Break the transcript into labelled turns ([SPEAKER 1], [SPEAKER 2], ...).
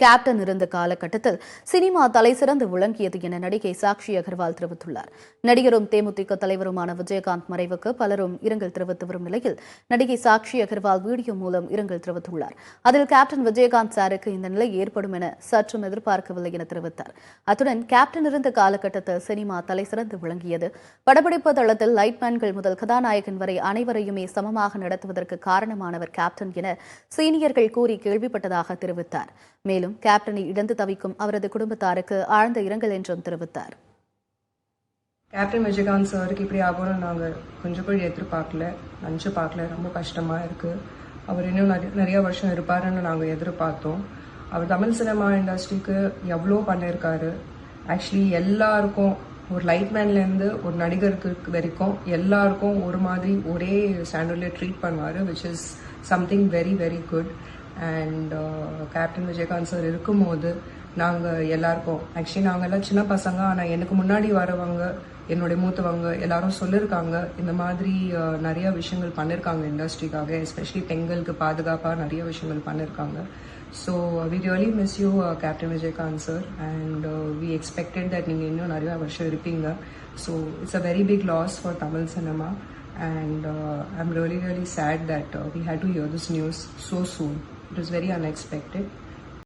[SPEAKER 1] Captain இருந்த காலகட்டத்தில் cinema தலைசிறந்து விளங்கியது என நடிகை சாக்ஷி அகர்வால் தெரிவித்துள்ளார். நடிகரும் தேமுதிக தலைவருமான விஜயகாந்த் மறைவுக்கு பலரும் இரங்கல் தெரிவித்து வரும் நிலையில் நடிகை சாக்ஷி அகர்வால் வீடியோ மூலம் இரங்கல் தெரிவித்துள்ளார். அதில் கேப்டன் விஜயகாந்த் சாருக்கு இந்த நிலை ஏற்படும் என சற்றும் எதிர்பார்க்கவில்லை என தெரிவித்தார். அத்துடன் கேப்டன் இருந்த காலகட்டத்தில் சினிமா தலைசிறந்து விளங்கியது. படப்பிடிப்பு தளத்தில் லைட்மேன்கள் முதல் கதாநாயகன் வரை அனைவரையுமே சமமாக நடத்துவதற்கு காரணமானவர் கேப்டன் என சீனியர்கள் கூறி கேள்விப்பட்டதாக தெரிவித்தார். மேலும் கேப்டனை இழந்து தவிக்கும் அவரது குடும்பத்தாருக்கு ஆழ்ந்த இரங்கல் என்றும் தெரிவித்தார்.
[SPEAKER 2] கேப்டன் விஜயகாந்த் சாருக்கு இப்படி ஆகணும்னு நாங்கள் கொஞ்சம் கூட எதிர்பார்க்கல, நினச்சி பார்க்கல. ரொம்ப கஷ்டமாக இருக்குது. அவர் இன்னும் நிறைய வருஷம் இருப்பாருன்னு நாங்கள் எதிர்பார்த்தோம். அவர் தமிழ் சினிமா இண்டஸ்ட்ரிக்கு எவ்வளோ பண்ணியிருக்காரு. ஆக்சுவலி எல்லாருக்கும், ஒரு லைட்மேன்லேருந்து ஒரு நடிகருக்கு வரைக்கும் எல்லாருக்கும் ஒரு மாதிரி ஒரே ஸ்டாண்டர்டில் ட்ரீட் பண்ணுவார், which is something very very good. And captain Vijayakanth sir இருக்கும்போது நாங்கள் எல்லாருக்கும், ஆக்சுவலி நாங்கள் எல்லாம் சின்ன பசங்க, ஆனால் எனக்கு முன்னாடி வரவங்க, என்னுடைய மூத்தவங்க எல்லாரும் சொல்லியிருக்காங்க, இந்த மாதிரி நிறைய விஷயங்கள் பண்ணியிருக்காங்க இண்டஸ்ட்ரிக்காக, எஸ்பெஷலி பெண்களுக்கு பாதுகாப்பாக நிறைய விஷயங்கள் பண்ணியிருக்காங்க. So we really miss you captain Vijayakanth sir, and we expected that நீங்கள் இன்னும் நிறையா வருஷம் இருப்பீங்க. So it's a very big loss for Tamil cinema. And I'm really sad that we had to hear this news so soon. It was very unexpected.